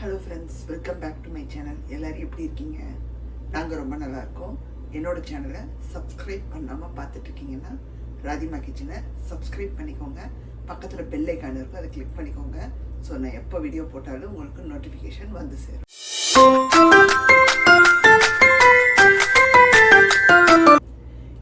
Hello friends, welcome back to my channel. எல்லோரும் எப்படி இருக்கீங்க? நாங்கள் ரொம்ப நல்லா இருக்கோம். என்னோட சேனலை சப்ஸ்கிரைப் பண்ணாமல் பார்த்துட்ருக்கீங்கன்னா ராதிமா கிச்சனை சப்ஸ்கிரைப் பண்ணிக்கோங்க. பக்கத்தில் பெல் ஐக்கான் இருக்கும், அதை கிளிக் பண்ணிக்கோங்க. ஸோ நான் எப்போ வீடியோ போட்டாலும் உங்களுக்கு நோட்டிஃபிகேஷன் வந்து சேரும்.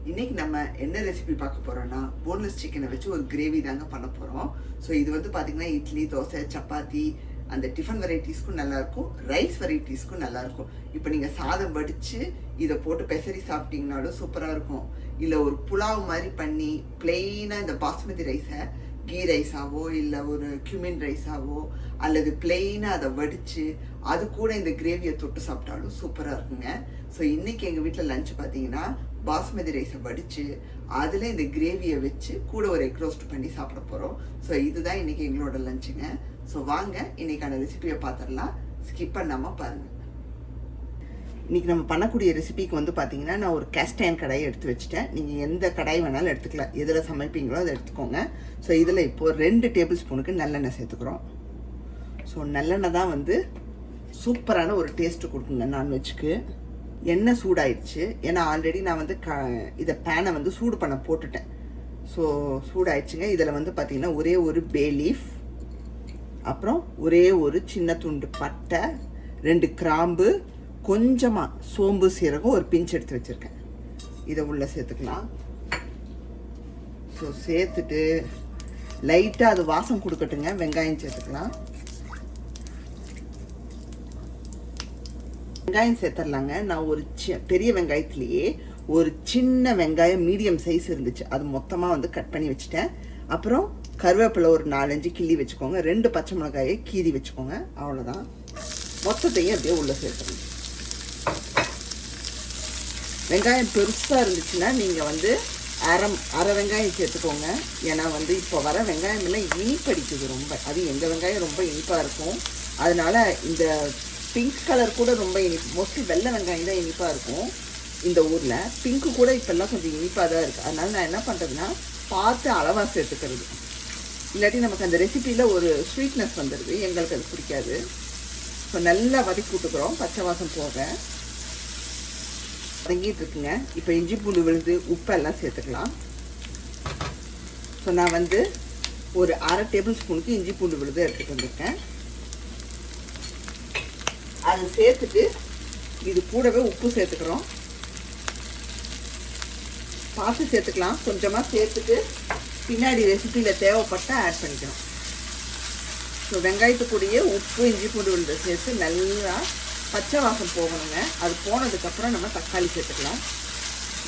இன்றைக்கி நம்ம என்ன ரெசிபி பார்க்க போகிறோன்னா, போன்லெஸ் சிக்கனை வச்சு ஒரு கிரேவி தாங்க பண்ண போகிறோம். ஸோ இது வந்து பார்த்திங்கன்னா இட்லி, தோசை, சப்பாத்தி, அந்த டிஃபன் வெரைட்டிஸ்க்கும் நல்லாயிருக்கும், ரைஸ் வெரைட்டிஸ்க்கும் நல்லாயிருக்கும். இப்போ நீங்கள் சாதம் வடித்து இதை போட்டு பெசரி சாப்பிட்டீங்கனாலும் சூப்பராக இருக்கும். இல்லை ஒரு புலாவ் மாதிரி பண்ணி பிளெயினாக இந்த பாஸ்மதி ரைஸை கீ ரைஸாவோ இல்லை ஒரு கியூமின் ரைஸாவோ அல்லது பிளெயினாக அதை வடித்து அது கூட இந்த கிரேவியை தொட்டு சாப்பிட்டாலும் சூப்பராக இருக்குங்க. ஸோ இன்றைக்கி எங்கள் வீட்டில் லஞ்ச் பார்த்தீங்கன்னா பாஸ்மதி ரைஸை வடித்து அதில் இந்த கிரேவியை வச்சு கூட ஒரு எக் ரோஸ்ட் பண்ணி சாப்பிட போகிறோம். ஸோ இதுதான் இன்றைக்கி எங்களோட லஞ்சுங்க. ஸோ வாங்க இன்றைக்கான ரெசிபியை பார்த்துடலாம், ஸ்கிப் பண்ணாமல் பாருங்கள். இன்றைக்கி நம்ம பண்ணக்கூடிய ரெசிபிக்கு வந்து பார்த்திங்கன்னா நான் ஒரு கேஸ்டைன் கடாயை எடுத்து வச்சுட்டேன். நீங்கள் எந்த கடாய் வேணாலும் எடுத்துக்கலாம், எதில் சமைப்பீங்களோ அதை எடுத்துக்கோங்க. ஸோ இதில் இப்போது 2 டேபிள் ஸ்பூனுக்கு நல்லெண்ணெய் சேர்த்துக்கிறோம். ஸோ நல்லெண்ணெய் தான் வந்து சூப்பரான ஒரு டேஸ்ட்டு கொடுக்குங்க நான்வெஜ்ஜுக்கு. எண்ணெய் சூடாயிடுச்சு, ஏன்னா ஆல்ரெடி நான் வந்து இதை பேனை வந்து சூடு பண்ண போட்டுட்டேன். ஸோ சூடாயிடுச்சுங்க. இதில் வந்து பார்த்திங்கன்னா ஒரே ஒரு பே லீஃப், அப்புறம் ஒரே ஒரு சின்ன துண்டு பட்டை, 2 கிராம்பு, கொஞ்சமாக சோம்பு, சீரகம் ஒரு பிஞ்ச் எடுத்து வச்சுருக்கேன். இதை உள்ளே சேர்த்துக்கலாம். ஸோ சேர்த்துட்டு லைட்டாக அது வாசம் கொடுக்கட்டுங்க. வெங்காயம் சேர்த்துக்கலாம். வெங்காயம் சேர்த்துடலாங்க. நான் ஒரு பெரிய வெங்காயத்துலேயே ஒரு சின்ன வெங்காயம் மீடியம் சைஸ் இருந்துச்சு, அது மொத்தமாக வந்து கட் பண்ணி வச்சுட்டேன். அப்புறம் கருவேப்பிலை ஒரு 4-5 கிள்ளி வச்சுக்கோங்க. 2 பச்சை மிளகாயை கீறி வச்சுக்கோங்க. அவ்வளோதான். மொத்தத்தையும் அப்படியே உள்ளே சேர்த்துக்கணும். வெங்காயம் பெருசாக இருந்துச்சுன்னா நீங்கள் வந்து அரை வெங்காயம் சேர்த்துக்கோங்க. ஏன்னா வந்து இப்போ வர வெங்காயம் எல்லாம் இனிப்படிக்குது ரொம்ப. அது எங்கள் வெங்காயம் ரொம்ப இனிப்பாக இருக்கும். அதனால் இந்த பிங்க் கலர் கூட ரொம்ப இனிப்பு. மோஸ்ட்லி வெள்ளை வெங்காயம் தான் இனிப்பாக இருக்கும் இந்த ஊரில். பிங்க்கு கூட இப்போல்லாம் கொஞ்சம் இனிப்பாக தான் இருக்குது. அதனால் நான் என்ன பண்ணுறதுன்னா பார்த்து அளவாக சேர்த்துக்கிறது. இல்லாட்டி நமக்கு அந்த ரெசிப்பியில் ஒரு ஸ்வீட்னஸ் வந்துடுது, எங்களுக்கு அது பிடிக்காது. ஸோ நல்லா வதக்கி விட்டுக்கிறோம், பச்சை வாசம் போக வதங்கிட்டு இருக்குங்க. இப்போ இஞ்சி பூண்டு விழுது, உப்பெல்லாம் சேர்த்துக்கலாம். ஸோ நான் வந்து ஒரு அரை டேபிள் ஸ்பூனுக்கு இஞ்சி பூண்டு விழுது எடுத்துகிட்டு வந்திருக்கேன். அதை சேர்த்துட்டு இது கூடவே உப்பு சேர்த்துக்கிறோம். பார்த்து சேர்த்துக்கலாம், கொஞ்சமாக சேர்த்துட்டு பின்னாடி ரெசிப்பியில் தேவைப்பட்டால் ஆட் பண்ணிக்கணும். ஸோ வெங்காயத்துக்குடியே உப்பு, இஞ்சி பூண்டு விழுதை சேர்த்து நல்லா பச்சை வாசம் போகணுங்க. அது போனதுக்கப்புறம் நம்ம தக்காளி சேர்த்துக்கலாம்.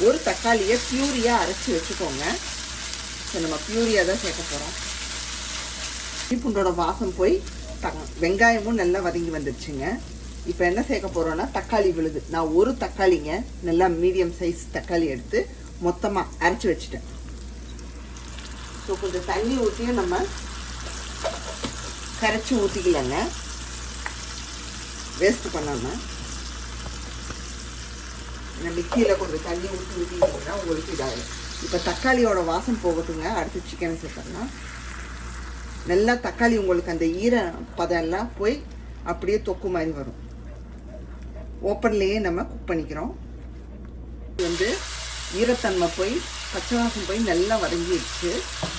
ஒரு தக்காளியை பியூரியாக அரைச்சி வச்சுக்கோங்க. ஸோ நம்ம பியூரியாக தான் சேர்க்க போகிறோம். இஞ்சி பூண்டோட வாசம் போய் வெங்காயமும் நல்லா வதங்கி வந்துடுச்சுங்க. இப்போ என்ன சேர்க்க போகிறோன்னா தக்காளி விழுது. நான் ஒரு தக்காளிங்க, நல்லா மீடியம் சைஸ் தக்காளி எடுத்து மொத்தமாக அரைச்சி வச்சுட்டேன். ஸோ கொஞ்சம் தண்ணி ஊற்றியும் நம்ம கரைச்சி ஊற்றிக்கலாங்க, வேஸ்ட்டு பண்ணாமல். மிக்சியில் கொஞ்சம் தண்ணி ஊற்றிக்கிட்டிங்கன்னா உங்களுக்கு இதாகும். இப்போ தக்காளியோட வாசம் போகட்டுங்க. அடுத்து சிக்கனை சேர்த்தோம்னா நல்லா தக்காளி உங்களுக்கு அந்த ஈர பதம் எல்லாம் போய் அப்படியே தொக்கு மாதிரி வரும். ஓப்பன்லேயே நம்ம குக் பண்ணிக்கிறோம். வந்து ஈரத்தன்மை போய் பச்சை வாசம் போய் நல்லா வதங்கிடுச்சு,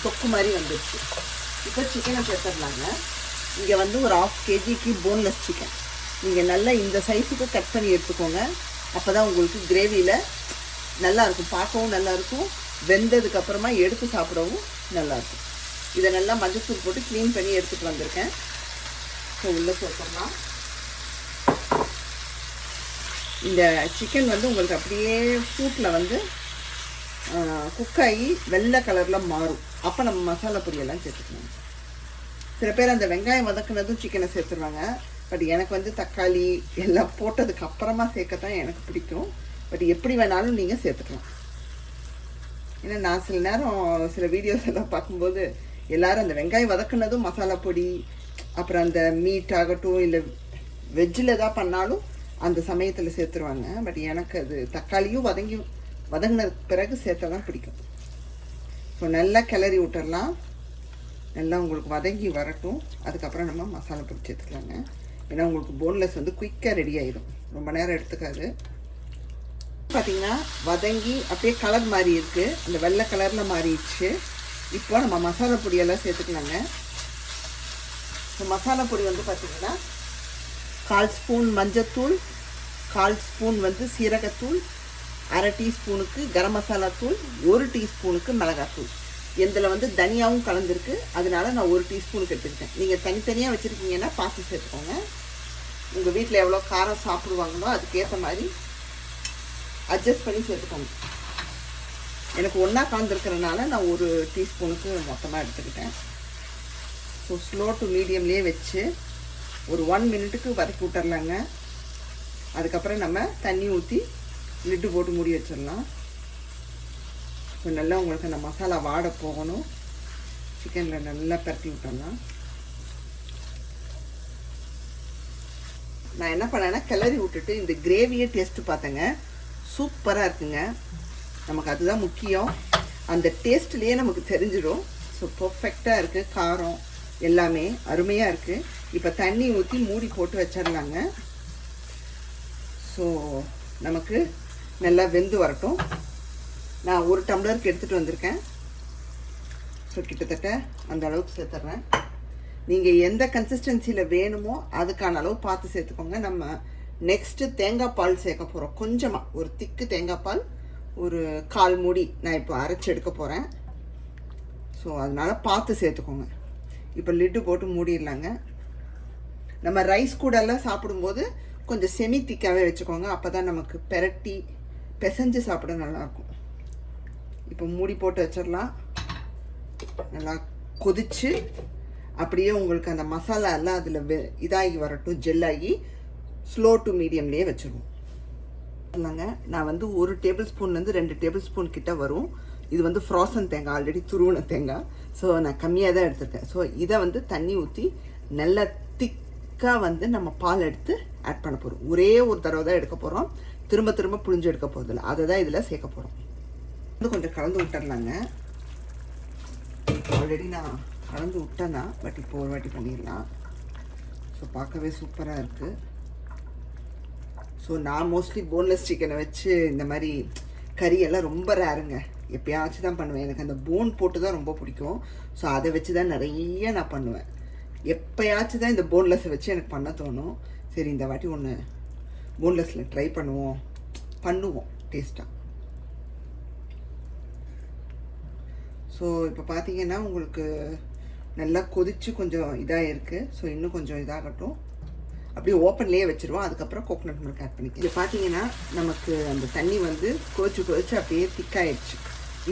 தொக்கு மாதிரி வந்துடுச்சு. இப்போ சிக்கனை சேர்த்துடலாங்க. இங்கே வந்து ஒரு 1/2 kg போன்லெஸ் சிக்கன். நீங்கள் நல்லா இந்த சைஸுக்கு கட் பண்ணி எடுத்துக்கோங்க. அப்போ தான் உங்களுக்கு கிரேவியில் நல்லாயிருக்கும், பார்க்கவும் நல்லாயிருக்கும், வெந்ததுக்கப்புறமா எடுத்து சாப்பிடவும் நல்லாயிருக்கும். இதை நல்லா மஞ்சத்தூள் போட்டு க்ளீன் பண்ணி எடுத்துகிட்டு வந்திருக்கேன். ஸோ உள்ளே சேர்த்துடலாம். இந்த சிக்கன் வந்து உங்களுக்கு அப்படியே சூட்டில் வந்து குக்காகி வெள்ளை கலரில் மாறும். அப்போ நம்ம மசாலா பொடியெல்லாம் சேர்த்துக்கணும். சில பேர் அந்த வெங்காயம் வதக்குனதும் சிக்கனை சேர்த்துருவாங்க. பட் எனக்கு வந்து தக்காளி எல்லாம் போட்டதுக்கு அப்புறமா சேர்க்கத்தான் எனக்கு பிடிக்கும். பட் எப்படி வேணாலும் நீங்கள் சேர்த்துக்கலாம். ஏன்னா நான் சில நேரம் சில வீடியோஸ் எல்லாம் பார்க்கும்போது எல்லோரும் அந்த வெங்காயம் வதக்குனதும் மசாலா பொடி, அப்புறம் அந்த மீட் ஆகட்டும் இல்லை வெஜ்ஜில் தான் பண்ணாலும் அந்த சமயத்தில் சேர்த்துருவாங்க. பட் எனக்கு அது தக்காளியும் வதங்கின பிறகு சேர்த்தா தான் பிடிக்கும். ஸோ நல்லா கிளறி விட்டுடலாம். நல்லா உங்களுக்கு வதங்கி வரட்டும். அதுக்கப்புறம் நம்ம மசாலா பொடி சேர்த்துக்கலாங்க. ஏன்னா உங்களுக்கு போன்லெஸ் வந்து குயிக்காக ரெடி ஆகிடும், ரொம்ப நேரம் எடுத்துக்காது. பார்த்திங்கன்னா வதங்கி அப்படியே கலர் மாறி இருக்குது, அந்த வெள்ளை கலரில் மாறிடுச்சு. இப்போ நம்ம மசாலா பொடியெல்லாம் சேர்த்துக்கலாங்க. ஸோ மசாலா பொடி வந்து பார்த்திங்கன்னா 1/4 ஸ்பூன் மஞ்சத்தூள், 1/4 ஸ்பூன் வந்து சீரகத்தூள், 1/2 டீஸ்பூனுக்கு கரம் மசாலா தூள், 1 டீஸ்பூனுக்கு மிளகாத்தூள். இதில் வந்து தனியாகவும் கலந்துருக்கு, அதனால நான் 1 டீஸ்பூனுக்கு எடுத்துக்கிட்டேன். நீங்கள் தனித்தனியாக வச்சுருக்கீங்கன்னா பார்த்து சேர்த்துக்கோங்க. உங்கள் வீட்டில் எவ்வளோ காரம் சாப்பிடுவாங்களோ அதுக்கேற்ற மாதிரி அட்ஜஸ்ட் பண்ணி சேர்த்துக்கோங்க. எனக்கு ஒன்றா கலந்துருக்கிறதுனால நான் 1 டீஸ்பூனுக்கு மொத்தமாக எடுத்துக்கிட்டேன். ஸோ ஸ்லோ டு மீடியம்லேயே வச்சு ஒரு 1 மினிட்டுக்கு வதக்கி விட்டுறலாங்க. அதுக்கப்புறம் நம்ம தண்ணி ஊற்றி லிட்டு போட்டு மூடி வச்சிடலாம். ஸோ நல்லா உங்களுக்கு அந்த மசாலா வாட போகணும். சிக்கனில் நல்லா பரட்டி விட்டுடலாம். நான் என்ன பண்ணேன்னா கிளறி விட்டுட்டு இந்த கிரேவியை டேஸ்ட்டு பார்த்தேங்க, சூப்பராக இருக்குங்க. நமக்கு அதுதான் முக்கியம், அந்த டேஸ்ட்லேயே நமக்கு தெரிஞ்சிடும். ஸோ பர்ஃபெக்டாக இருக்குது, காரம் எல்லாமே அருமையாக இருக்குது. இப்போ தண்ணி ஊற்றி மூடி போட்டு வச்சிடலாங்க. ஸோ நமக்கு நல்லா வெந்து வரட்டும். நான் 1 டம்ளருக்கு எடுத்துகிட்டு வந்திருக்கேன். ஸோ கிட்டத்தட்ட அந்த அளவுக்கு சேர்த்துட்றேன். நீங்கள் எந்த கன்சிஸ்டன்சியில் வேணுமோ அதுக்கான அளவு பார்த்து சேர்த்துக்கோங்க. நம்ம நெக்ஸ்ட்டு தேங்காய் பால் சேர்க்க போகிறோம். கொஞ்சமாக ஒரு திக்கு தேங்காய் பால், ஒரு 1/4 மூடி நான் இப்போ அரைச்சி எடுக்க போகிறேன். ஸோ அதனால் பார்த்து சேர்த்துக்கோங்க. இப்போ லிட்டு போட்டு மூடிடலாங்க. நம்ம ரைஸ் கூடெல்லாம் சாப்பிடும்போது கொஞ்சம் செமி திக்காகவே வச்சுக்கோங்க, அப்போ தான் நமக்கு பெரட்டி பிசைஞ்சு சாப்பிட நல்லாயிருக்கும். இப்போ மூடி போட்டு வச்சிடலாம். நல்லா கொதிச்சு அப்படியே உங்களுக்கு அந்த மசாலா எல்லாம் அதில் இதாகி வரட்டும், ஜெல்லாகி ஸ்லோ டு மீடியம்லேயே வச்சுருவோம். இல்லைங்க, நான் வந்து 1 டேபிள் ஸ்பூன்லேருந்து 2 டேபிள் ஸ்பூன் கிட்ட வரும். இது வந்து ஃப்ரோசன் தேங்காய், ஆல்ரெடி துருவின தேங்காய். ஸோ நான் கம்மியாக தான் எடுத்துருக்கேன். ஸோ இதை வந்து தண்ணி ஊற்றி நல்லா திக்காக வந்து நம்ம பால் எடுத்து ஆட் பண்ண போகிறோம். ஒரே ஒரு தடவை தான் எடுக்க போகிறோம், திரும்ப திரும்ப புழிஞ்சு எடுக்க போகிறதில்ல. அதை தான் இதில் சேர்க்க போகிறோம். வந்து கொஞ்சம் கலந்து விட்டுறலாங்க. ஆல்ரெடி நான் கலந்து விட்டேன்னா, பட் இப்போ ஒரு வாட்டி பண்ணிடலாம். ஸோ பார்க்கவே சூப்பராக இருக்குது. ஸோ நான் மோஸ்ட்லி போன்லெஸ் சிக்கனை வச்சு இந்த மாதிரி கறியெல்லாம் ரொம்ப ரேருங்க, எப்போயாச்சும் தான் பண்ணுவேன். எனக்கு அந்த போன் போட்டு தான் ரொம்ப பிடிக்கும். ஸோ அதை வச்சு தான் நிறைய நான் பண்ணுவேன். எப்போயாச்சும் தான் இந்த போன்லெஸ்ஸை வச்சு எனக்கு பண்ண தோணும். சரி இந்த வாட்டி ஒன்று போன்லெஸ்ஸில் ட்ரை பண்ணுவோம் டேஸ்ட்டாக. ஸோ இப்போ பார்த்தீங்கன்னா உங்களுக்கு நல்லா கொதித்து கொஞ்சம் இதாக இருக்குது. ஸோ இன்னும் கொஞ்சம் இதாகட்டும். அப்படியே ஓப்பன்லேயே வச்சுருவோம். அதுக்கப்புறம் கோகோனட் மில்க் ஆட் பண்ணிக்கலாம். இது பார்த்தீங்கன்னா நமக்கு அந்த தண்ணி வந்து கொதிச்சு அப்படியே திக்காயிடுச்சு.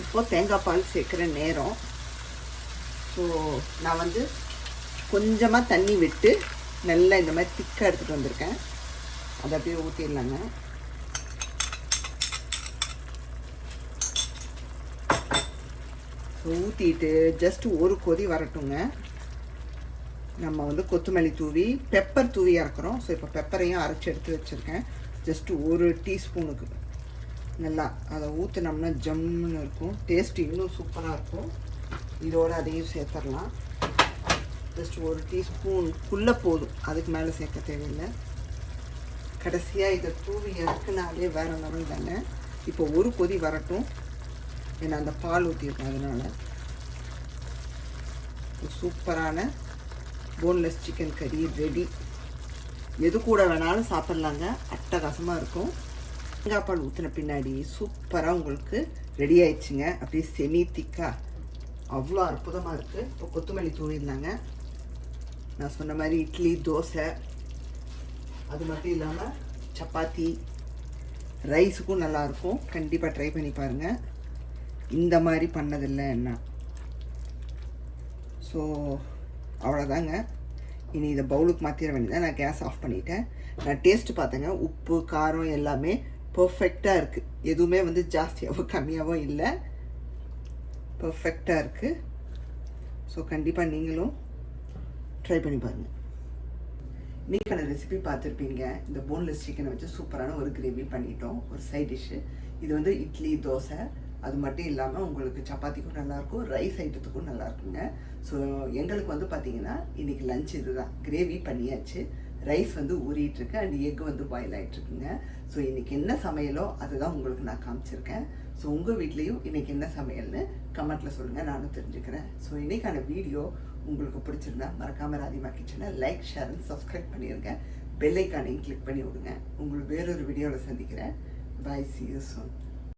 இப்போ தேங்காய் பால் சேர்க்குற நேரம். ஸோ நான் வந்து கொஞ்சமாக தண்ணி விட்டு நல்லா இந்த மாதிரி திக்காக எடுத்துகிட்டு வந்திருக்கேன். அதை அப்படியே ஊற்றிடலாங்க. ஊற்றிட்டு ஜஸ்ட் ஒரு கொதி வரட்டுங்க. நம்ம வந்து கொத்தமல்லி தூவி பெப்பர் தூவி இறக்குறோம். ஸோ இப்போ பெப்பரையும் அரைச்சி எடுத்து வச்சுருக்கேன். ஜஸ்ட்டு 1 டீஸ்பூனுக்கு நல்லா அதை ஊற்றினோம்னா ஜம்முன்னு இருக்கும், டேஸ்ட் இன்னும் சூப்பராக இருக்கும். இதோடு அதையும் சேர்த்துடலாம். ஜஸ்ட் 1 டீஸ்பூனுக்குள்ளே போதும், அதுக்கு மேலே சேர்க்க தேவையில்லை. கடைசியாக இதை தூவி இறக்குனாலே வேறு லெவல் தாங்க. இப்போ ஒரு கொதி வரட்டும், ஏன்னா அந்த பால் ஊற்றிருக்கேன். அதனால் சூப்பரான போன்லெஸ் சிக்கன் கறி ரெடி. எது கூட வேணாலும் சாப்பிட்லாங்க, அட்டகாசமாக இருக்கும். தேங்காய் பால் ஊற்றின பின்னாடி சூப்பராக உங்களுக்கு ரெடி ஆயிடுச்சுங்க. அப்படியே செமி திக்கா அவ்வளோ அற்புதமாக இருக்குது. இப்போ கொத்தமல்லி தூவிடலாங்க. நான் சொன்ன மாதிரி இட்லி, தோசை, அது மட்டும் இல்லாமல் சப்பாத்தி, ரைஸுக்கும் நல்லாயிருக்கும். கண்டிப்பாக ட்ரை பண்ணி பாருங்கள். இந்த மாதிரி பண்ணதில்லை என்ன. ஸோ அவ்வளோதாங்க. இனி இதை பவுலுக்கு மாற்றிட வேண்டியதான். நான் கேஸ் ஆஃப் பண்ணிட்டேன். நான் டேஸ்ட்டு பார்த்தேங்க, உப்பு காரம் எல்லாமே பர்ஃபெக்டாக இருக்குது. எதுவுமே வந்து ஜாஸ்தியாகவோ கம்மியாகவோ இல்லை, பர்ஃபெக்டாக இருக்குது. ஸோ கண்டிப்பாக நீங்களும் ட்ரை பண்ணி பாருங்கள். இன்றைக்கான ரெசிபி பார்த்துருப்பீங்க. இந்த போன்லெஸ் சிக்கனை வச்சு சூப்பரான ஒரு கிரேவி பண்ணிட்டோம், ஒரு சைட் டிஷ்ஷு. இது வந்து இட்லி, தோசை, அது மட்டும் இல்லாமல் உங்களுக்கு சப்பாத்திக்கும் நல்லாயிருக்கும், ரைஸ் ஐட்டத்துக்கும் நல்லாயிருக்குங்க. ஸோ எங்களுக்கு வந்து பார்த்திங்கன்னா இன்றைக்கி லஞ்ச் இதுதான். கிரேவி பண்ணியாச்சு, ரைஸ் வந்து ஊறிட்டு இருக்கு அண்ட் எக் வந்து பாயில் ஆகிட்டு இருக்குங்க. ஸோ இன்னைக்கு என்ன சமையலோ அதுதான் உங்களுக்கு நான் காமிச்சிருக்கேன். ஸோ உங்கள் வீட்லேயும் இன்னைக்கு என்ன சமையல்னு கமெண்ட்டில் சொல்லுங்கள், நானும் தெரிஞ்சுக்கிறேன். ஸோ இன்னைக்கான வீடியோ உங்களுக்கு பிடிச்சிருந்தா மறக்காம ராதிமா கிச்சனை லைக், ஷேர் அண்ட் சப்ஸ்கிரைப் பண்ணிடுங்க. பெல் ஐக்கானையும் கிளிக் பண்ணி விடுங்க. உங்களுக்கு வேறொரு வீடியோவில் சந்திக்கிறேன். Bye, see you soon.